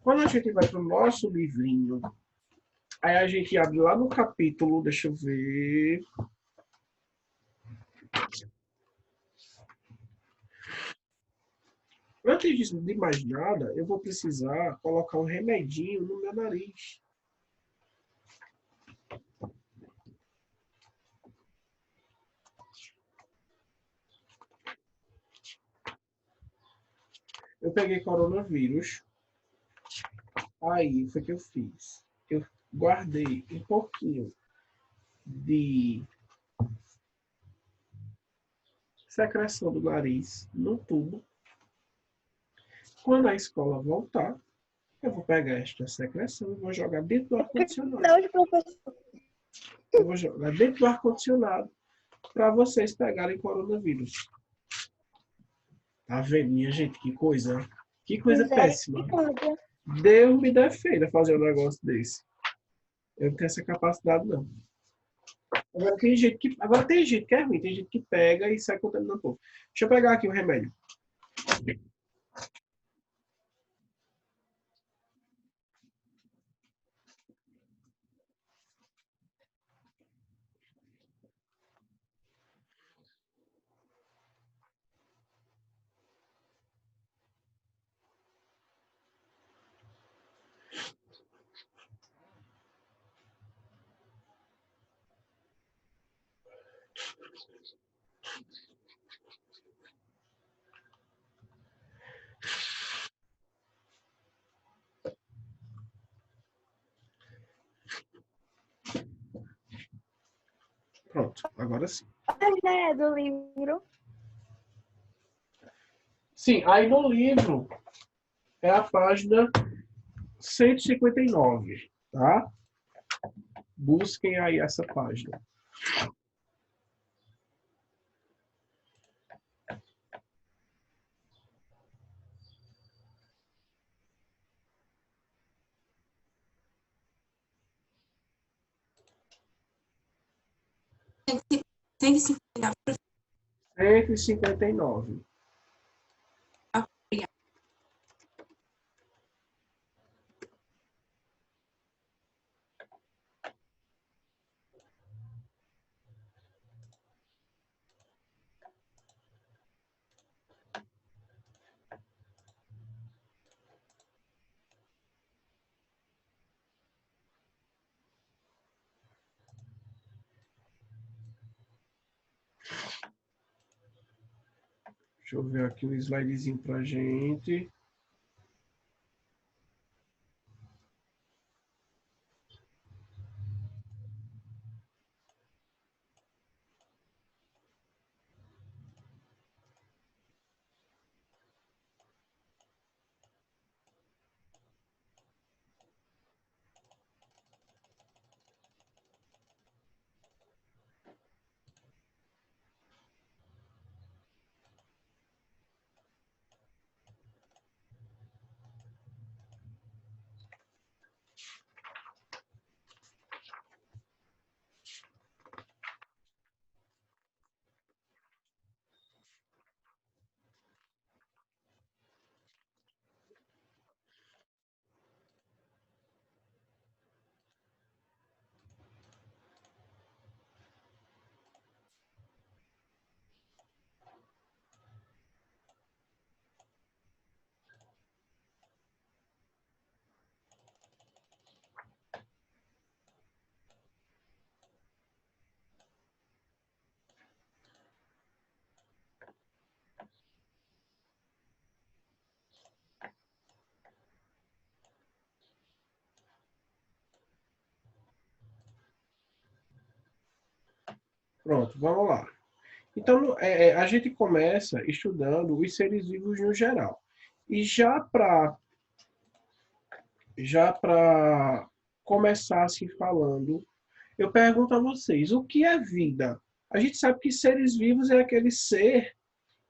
Quando a gente vai para o nosso livrinho, aí a gente abre lá no capítulo, deixa eu ver. Antes de mais nada, eu vou precisar colocar um remedinho no meu nariz. Eu peguei coronavírus, aí foi que eu fiz. Eu guardei um pouquinho de secreção do nariz no tubo. Quando a escola voltar, eu vou pegar esta secreção e vou jogar dentro do ar-condicionado. Não, professor. Eu vou jogar dentro do ar-condicionado para vocês pegarem coronavírus. Tá vendo, minha gente? Que coisa péssima. Misericórdia. Deus me defenda fazer um negócio desse. Eu não tenho essa capacidade, não. Agora tem gente que é ruim, tem gente que pega e sai contaminando o povo. Deixa eu pegar aqui o remédio. Pronto, agora sim. Né, do livro. Sim, aí no livro é a página 159, tá? Busquem aí essa página. Tem que se pegar. 159. Obrigada. Deixa eu ver aqui um slidezinho pra gente. Pronto, vamos lá. Então, a gente começa estudando os seres vivos no geral. E já para começar assim falando, eu pergunto a vocês, o que é vida? A gente sabe que seres vivos é aquele ser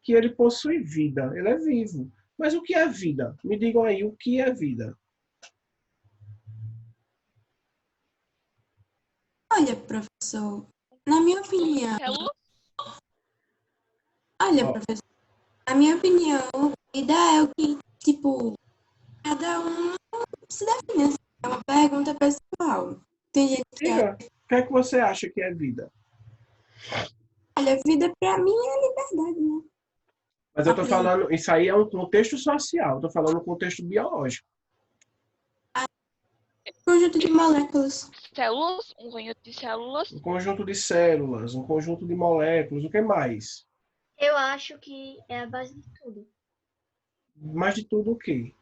que ele possui vida, ele é vivo. Mas o que é vida? Me digam aí, o que é vida? Olha, professor, na minha opinião, Ó, na minha opinião, vida é o que, tipo, cada um se define, assim, é uma pergunta pessoal. Tem gente que Diga, o que é que você acha que é vida? olha, vida pra mim é liberdade, né? Mas eu tô falando, isso aí é um contexto social, eu tô falando um contexto biológico. Conjunto de moléculas. Células, um conjunto de células. Um conjunto de células, um conjunto de moléculas, o que mais? Eu acho que é a base de tudo. Mais de tudo o quê?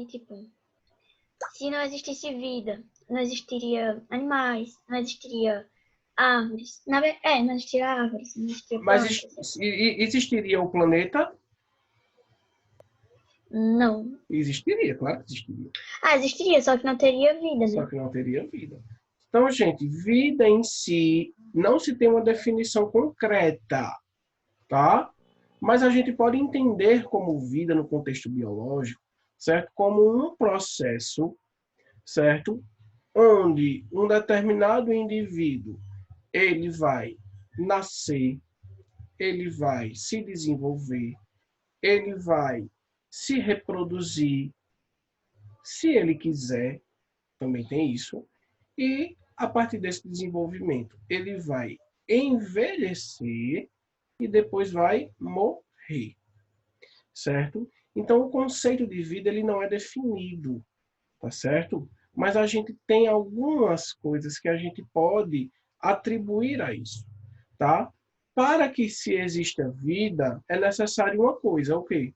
Tipo, se não existisse vida, não existiria animais, não existiria árvores. Não existiria árvores, não existiria Mas plantas. existiria o planeta? Não. Existiria, claro que existiria. Existiria, só que não teria vida, né? Só que não teria vida. Então, gente, vida em si não se tem uma definição concreta, tá? Mas a gente pode entender como vida no contexto biológico, certo? Como um processo, certo? Onde um determinado indivíduo, ele vai nascer, ele vai se desenvolver, ele vai se reproduzir, se ele quiser, também tem isso, e a partir desse desenvolvimento, ele vai envelhecer e depois vai morrer, certo? Então, o conceito de vida ele não é definido, tá certo? Mas a gente tem algumas coisas que a gente pode atribuir a isso, tá? Para que se exista vida, é necessário uma coisa, o quê?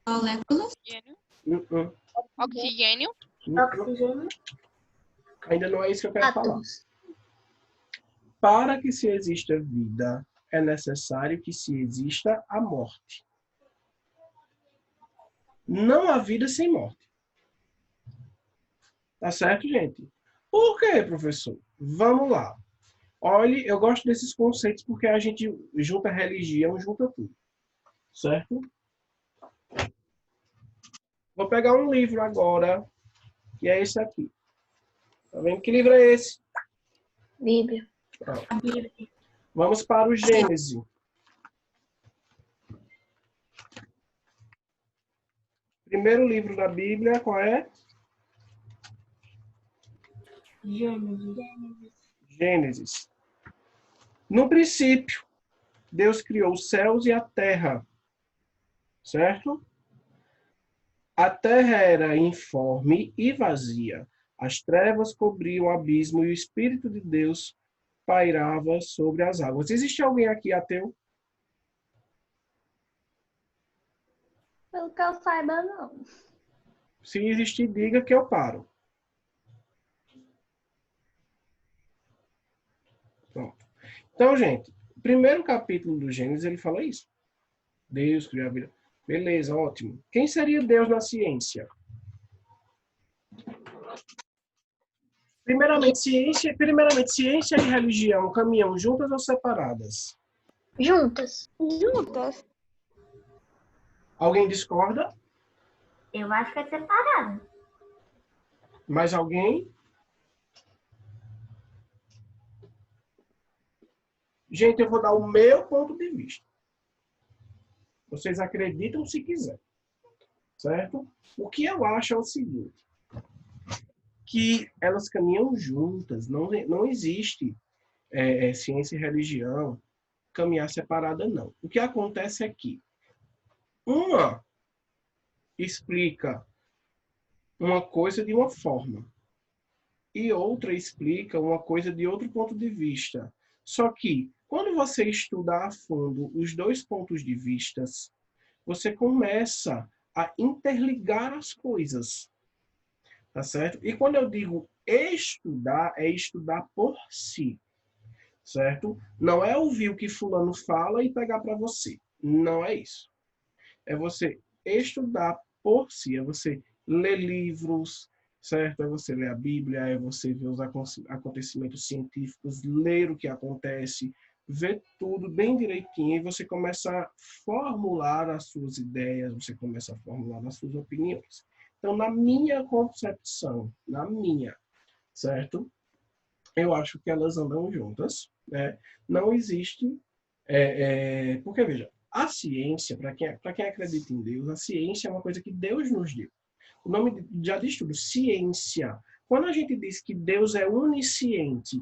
Moléculas. Oxigênio. Uh-uh. Oxigênio. Oxigênio. Ainda não é isso que eu quero falar. Átomos. Para que se exista vida, é necessário que se exista a morte. Não há vida sem morte. Tá certo, gente? Por quê, professor? Vamos lá. Olhe, eu gosto desses conceitos porque a gente junta religião, junta tudo. Certo? Vou pegar um livro agora, que é esse aqui. Tá vendo? Que livro é esse? Bíblia. Pronto. A Bíblia. Vamos para o Gênesis. Primeiro livro da Bíblia, qual é? Gênesis. No princípio, Deus criou os céus e a terra. Certo? A terra era informe e vazia. As trevas cobriam o abismo e o Espírito de Deus pairava sobre as águas. Existe alguém aqui ateu? Pelo que eu saiba, não. Se existir, diga que eu paro. Pronto. Então, gente, o primeiro capítulo do Gênesis, ele fala isso. Deus criou a vida. Beleza, ótimo. Quem seria Deus na ciência? Primeiramente, ciência e religião caminham juntas ou separadas? Juntas. Juntas. Alguém discorda? Eu acho que é separado. Mais alguém? Gente, eu vou dar o meu ponto de vista. Vocês acreditam se quiser. Certo? O que eu acho é o seguinte. Que elas caminham juntas. Não existe ciência e religião caminhar separada, não. O que acontece é que uma explica uma coisa de uma forma e outra explica uma coisa de outro ponto de vista. Só que, quando você estuda a fundo os dois pontos de vista, você começa a interligar as coisas. Tá certo? E quando eu digo estudar, é estudar por si. Certo? Não é ouvir o que fulano fala e pegar para você. Não é isso. É você estudar por si. É você ler livros, certo? É você ler a Bíblia, é você ver os acontecimentos científicos, ler o que acontece, ver tudo bem direitinho e você começa a formular as suas ideias, você começa a formular as suas opiniões. Então, na minha concepção, certo? Eu acho que elas andam juntas, né? Não existe... porque, veja, A ciência, para quem acredita em Deus, a ciência é uma coisa que Deus nos deu. O nome já diz tudo, ciência. Quando a gente diz que Deus é onisciente,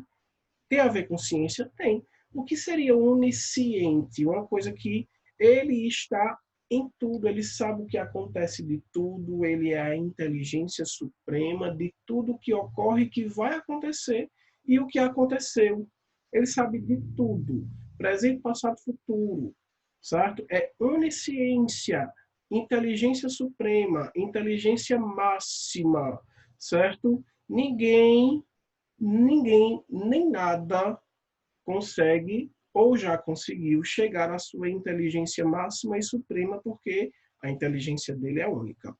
tem a ver com ciência? Tem. O que seria onisciente? Uma coisa que ele está em tudo, ele sabe o que acontece de tudo, ele é a inteligência suprema de tudo que ocorre, que vai acontecer e o que aconteceu. Ele sabe de tudo, presente, passado, futuro, certo? É onisciência, inteligência suprema, inteligência máxima, certo? Ninguém, nem nada consegue ou já conseguiu chegar à sua inteligência máxima e suprema, porque a inteligência dele é única,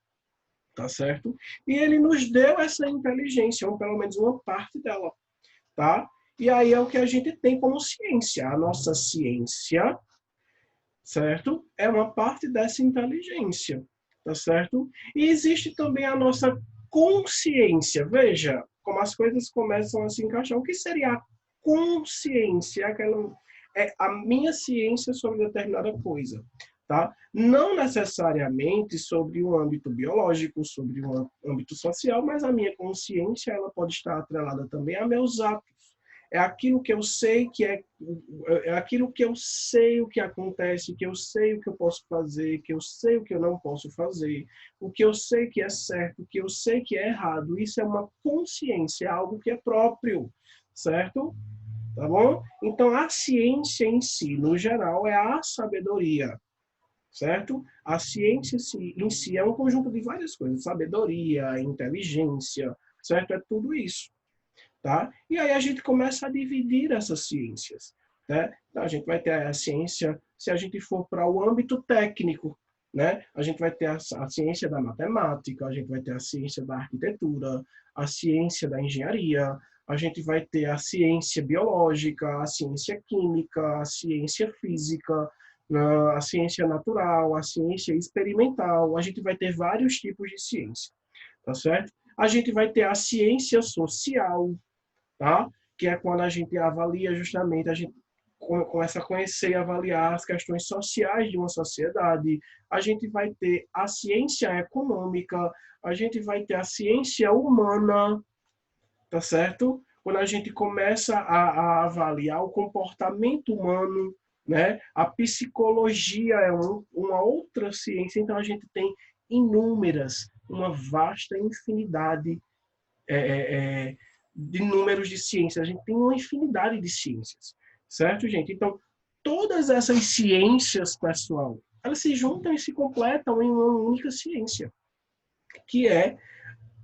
tá certo? E ele nos deu essa inteligência, ou pelo menos uma parte dela, tá? E aí é o que a gente tem como ciência. A nossa ciência, certo? É uma parte dessa inteligência, tá certo? E existe também a nossa consciência. Veja como as coisas começam a se encaixar. O que seria a consciência? É a minha ciência sobre determinada coisa, tá? Não necessariamente sobre um âmbito biológico, sobre um âmbito social, mas a minha consciência ela pode estar atrelada também a meus atos. É aquilo que eu sei é aquilo que eu sei o que acontece, que eu sei o que eu posso fazer, que eu sei o que eu não posso fazer, o que eu sei que é certo, o que eu sei que é errado. Isso é uma consciência, é algo que é próprio, certo? Tá bom? Então, a ciência em si, no geral, é a sabedoria, certo? A ciência em si é um conjunto de várias coisas, sabedoria, inteligência, certo? É tudo isso. Tá? E aí a gente começa a dividir essas ciências. Né? Então, a gente vai ter a ciência, se a gente for para o âmbito técnico, né? A gente vai ter a ciência da matemática, a gente vai ter a ciência da arquitetura, a ciência da engenharia, a gente vai ter a ciência biológica, a ciência química, a ciência física, a ciência natural, a ciência experimental. A gente vai ter vários tipos de ciência, tá certo? A gente vai ter a ciência social, tá? Que é quando a gente avalia justamente, a gente começa a conhecer e avaliar as questões sociais de uma sociedade. A gente vai ter a ciência econômica, a gente vai ter a ciência humana, tá certo? Quando a gente começa a avaliar o comportamento humano, né? A psicologia é uma outra ciência, então a gente tem inúmeras, uma vasta infinidade é, é, de números de ciências. A gente tem uma infinidade de ciências, certo, gente? Então, todas essas ciências, pessoal, elas se juntam e se completam em uma única ciência, que é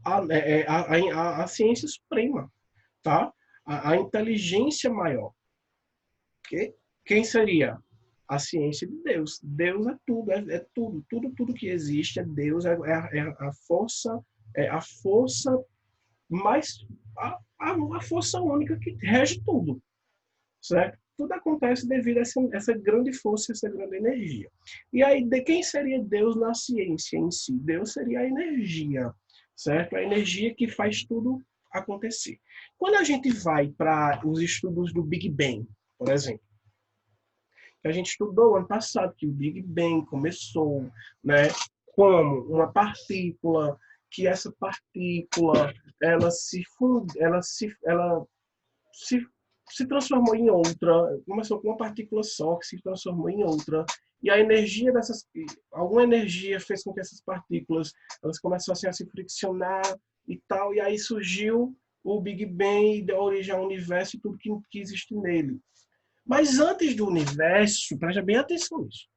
a ciência suprema, tá? A inteligência maior. Okay? Quem seria? A ciência de Deus. Deus é tudo, é tudo, tudo que existe é Deus, é a força mais a força única que rege tudo, certo? Tudo acontece devido a essa grande força, essa grande energia. E aí, de quem seria Deus na ciência em si? Deus seria a energia, certo? A energia que faz tudo acontecer. Quando a gente vai para os estudos do Big Bang, por exemplo, que a gente estudou ano passado, que o Big Bang começou, né, como uma partícula, que essa partícula ela se transformou em outra, começou com uma partícula só, que se transformou em outra, e a energia alguma energia fez com que essas partículas elas começassem a se friccionar e tal, e aí surgiu o Big Bang e deu origem ao universo e tudo que existe nele. Mas antes do universo, preste bem atenção nisso.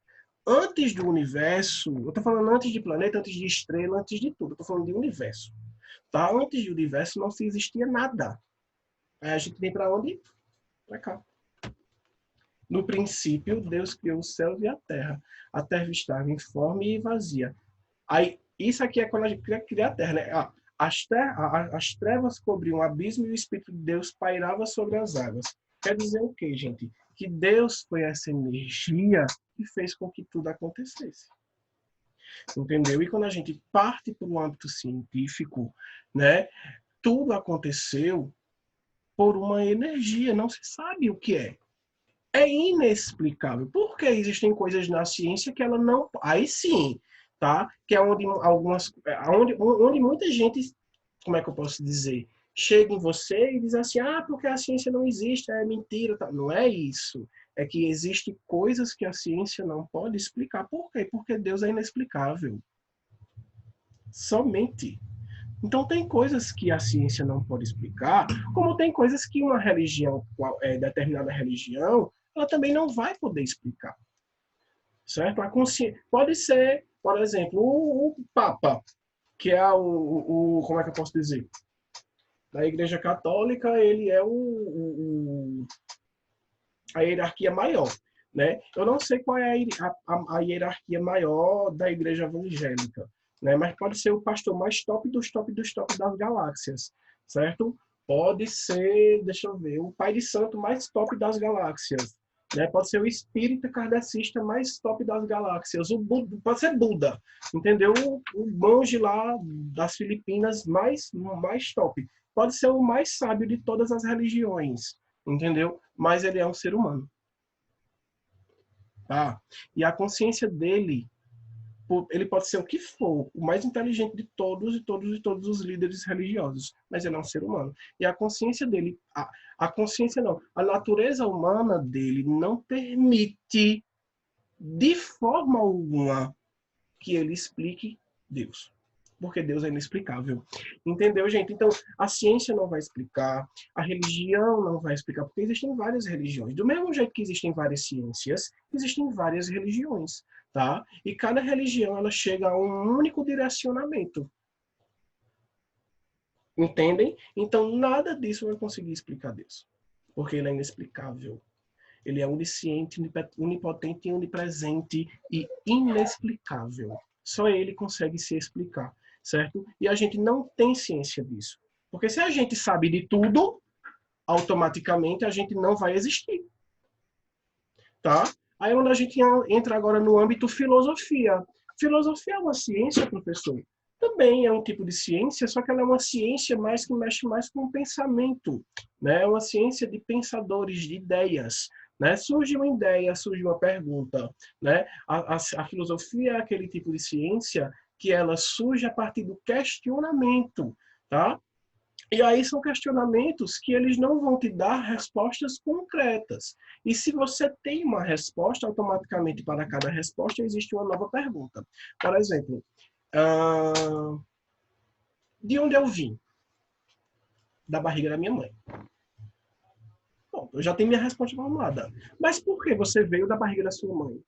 Antes do universo, eu estou falando antes de planeta, antes de estrela, antes de tudo. Eu estou falando de universo. Tá? Antes do universo não se existia nada. Aí a gente vem para onde? Para cá. No princípio, Deus criou os céus e a terra. A terra estava informe e vazia. Aí, isso aqui é quando a gente cria a terra, né? As trevas cobriam o abismo e o Espírito de Deus pairava sobre as águas. Quer dizer o quê, gente? Que Deus foi essa energia que fez com que tudo acontecesse. Entendeu? E quando a gente parte para o âmbito científico, né, tudo aconteceu por uma energia, não se sabe o que é. é inexplicável. Porque existem coisas na ciência que ela não... Aí sim, tá? Que é onde onde muita gente, como é que eu posso dizer? Chega em você e diz assim, porque a ciência não existe, é mentira. Tá? Não é isso. É que existem coisas que a ciência não pode explicar. Por quê? Porque Deus é inexplicável. Somente. Então, tem coisas que a ciência não pode explicar, como tem coisas que uma religião, determinada religião, ela também não vai poder explicar. Certo? Pode ser, por exemplo, o Papa, que é como é que eu posso dizer? Da Igreja Católica, ele é a hierarquia maior. Né? Eu não sei qual é a hierarquia maior da Igreja Evangélica, né? Mas pode ser o pastor mais top dos das galáxias, certo? Pode ser, deixa eu ver, o pai de santo mais top das galáxias, né? Pode ser o espírita kardecista mais top das galáxias, pode ser Buda, entendeu? O monge lá das Filipinas mais top. Pode ser o mais sábio de todas as religiões, entendeu? Mas ele é um ser humano. Tá? E a consciência dele, ele pode ser o que for, o mais inteligente de todos os líderes religiosos, mas ele é um ser humano. E a consciência dele, a consciência não, a natureza humana dele não permite de forma alguma que ele explique Deus. Porque Deus é inexplicável. Entendeu, gente? Então, a ciência não vai explicar, a religião não vai explicar, porque existem várias religiões. Do mesmo jeito que existem várias ciências, existem várias religiões, tá? E cada religião, ela chega a um único direcionamento. Entendem? Então, nada disso vai conseguir explicar Deus. Porque ele é inexplicável. Ele é onisciente, onipotente, onipresente e inexplicável. Só ele consegue se explicar, certo? E a gente não tem ciência disso. Porque se a gente sabe de tudo, automaticamente a gente não vai existir. Tá? Aí onde a gente entra agora no âmbito filosofia. Filosofia é uma ciência, professor? Também é um tipo de ciência, só que ela é uma ciência mais que mexe mais com o pensamento. Né? É uma ciência de pensadores, de ideias. Né? Surge uma ideia, surge uma pergunta. Né? A filosofia é aquele tipo de ciência que ela surge a partir do questionamento. Tá? E aí são questionamentos que eles não vão te dar respostas concretas. E se você tem uma resposta, automaticamente para cada resposta existe uma nova pergunta. Por exemplo, de onde eu vim? Da barriga da minha mãe. Bom, eu já tenho minha resposta formulada. Mas por que você veio da barriga da sua mãe?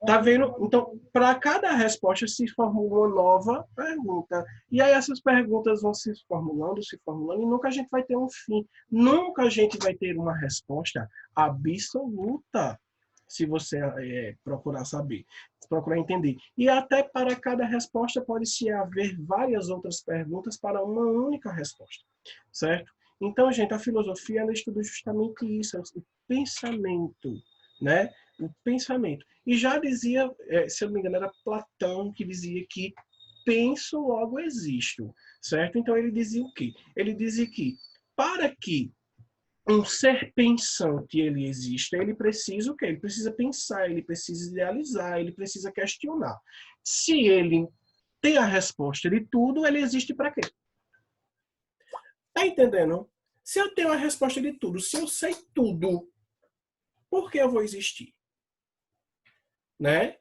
Tá vendo? Então, para cada resposta se formula uma nova pergunta. E aí essas perguntas vão se formulando, e nunca a gente vai ter um fim. Nunca a gente vai ter uma resposta absoluta, se você procurar saber, procurar entender. E até para cada resposta pode-se haver várias outras perguntas para uma única resposta, certo? Então, gente, a filosofia ela estuda justamente isso, o pensamento, né? O pensamento. E já dizia, se eu não me engano, era Platão que dizia que penso, logo existo, certo? Então ele dizia o quê? Ele dizia que para que um ser pensante ele exista, ele precisa o quê? Ele precisa pensar, ele precisa idealizar, ele precisa questionar. Se ele tem a resposta de tudo, ele existe para quê? Tá entendendo? Se eu tenho a resposta de tudo, se eu sei tudo, por que eu vou existir? Né?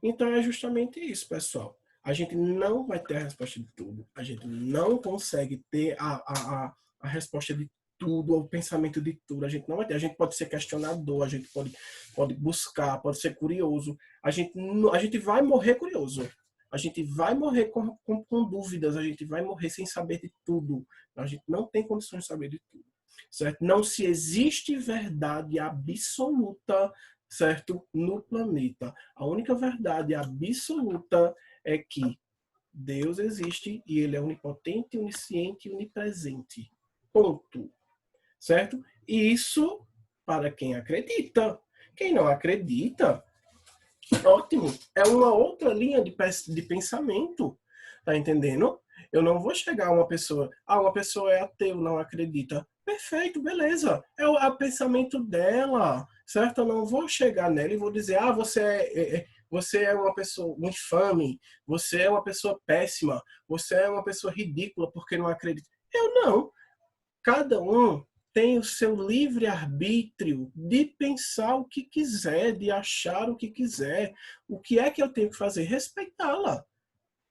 Então é justamente isso, pessoal. A gente não vai ter a resposta de tudo. A gente não consegue ter a resposta de tudo, o pensamento de tudo. A gente não vai ter. A gente pode ser questionador, a gente pode buscar, pode ser curioso. A gente vai morrer curioso. A gente vai morrer com dúvidas, a gente vai morrer sem saber de tudo. A gente não tem condições de saber de tudo. Certo? Não se existe verdade absoluta, certo? No planeta. A única verdade absoluta é que Deus existe e ele é onipotente, onisciente e onipresente. Ponto. Certo? E isso para quem acredita. Quem não acredita, ótimo. É uma outra linha de pensamento. Tá entendendo? Eu não vou chegar a uma pessoa é ateu, não acredita. Perfeito, beleza. É o pensamento dela, certo? Eu não vou chegar nela e vou dizer, você é uma pessoa um infame, você é uma pessoa péssima, você é uma pessoa ridícula porque não acredita. Eu não. Cada um tem o seu livre-arbítrio de pensar o que quiser, de achar o que quiser. O que é que eu tenho que fazer? Respeitá-la.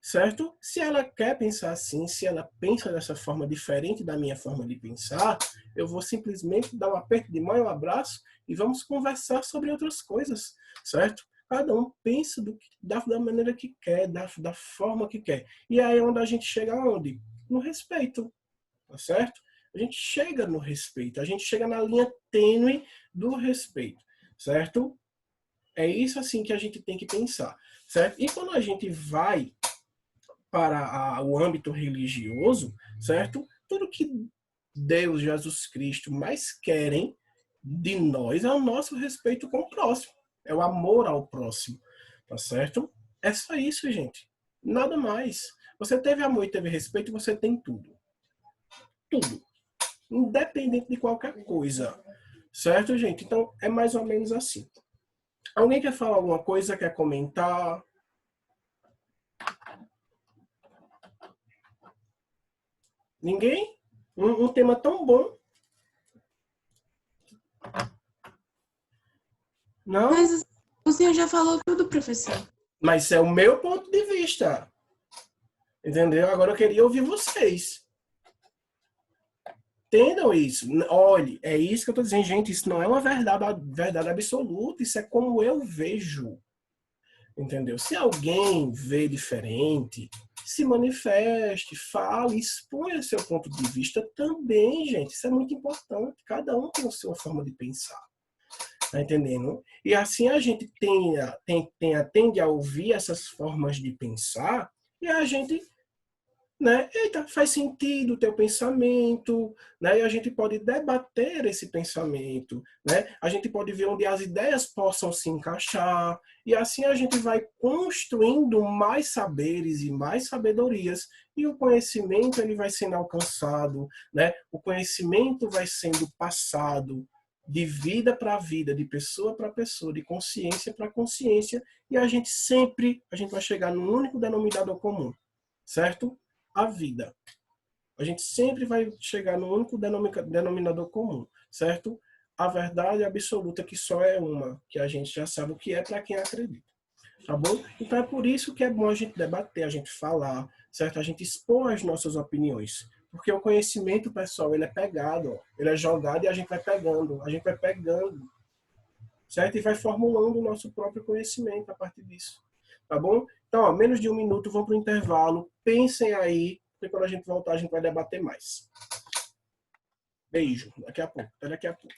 Certo? Se ela quer pensar assim, se ela pensa dessa forma diferente da minha forma de pensar, eu vou simplesmente dar um aperto de mão e um abraço e vamos conversar sobre outras coisas, certo? Cada um pensa da maneira que quer, da forma que quer. E aí é onde a gente chega aonde? No respeito, tá certo? A gente chega no respeito, a gente chega na linha tênue do respeito, certo? É isso assim que a gente tem que pensar, certo? E quando a gente vai para o âmbito religioso, certo? Tudo que Deus, Jesus Cristo mais querem de nós é o nosso respeito com o próximo, é o amor ao próximo, tá certo? É só isso, gente. Nada mais. Você teve amor e teve respeito, você tem tudo. Tudo. Independente de qualquer coisa. Certo, gente? Então, é mais ou menos assim. Alguém quer falar alguma coisa, quer comentar? Ninguém? Um tema tão bom. Não? Mas o senhor já falou tudo, professor. Mas é o meu ponto de vista. Entendeu? Agora eu queria ouvir vocês. Entendam isso. Olhe, é isso que eu estou dizendo, gente. Isso não é uma verdade absoluta. Isso é como eu vejo. Entendeu? Se alguém vê diferente, se manifeste, fale, exponha seu ponto de vista também, gente. Isso é muito importante. Cada um tem a sua forma de pensar. Tá entendendo? E assim a gente tende a ouvir essas formas de pensar e a gente, né? Eita, faz sentido o teu pensamento, né? E a gente pode debater esse pensamento, né? A gente pode ver onde as ideias possam se encaixar e assim a gente vai construindo mais saberes e mais sabedorias e o conhecimento ele vai sendo alcançado, né? O conhecimento vai sendo passado de vida para vida, de pessoa para pessoa, de consciência para consciência e a gente vai chegar num único denominador comum, certo? A vida. A gente sempre vai chegar no único denominador comum, certo? A verdade absoluta que só é uma, que a gente já sabe o que é para quem acredita, tá bom? Então é por isso que é bom a gente debater, a gente falar, certo? A gente expor as nossas opiniões, porque o conhecimento, pessoal, ele é pegado, ó, ele é jogado e a gente vai pegando, certo? E vai formulando o nosso próprio conhecimento a partir disso, tá bom? Então, ó, menos de um minuto, vamos para o intervalo. Pensem aí, porque quando a gente voltar, a gente vai debater mais. Beijo. Até daqui a pouco.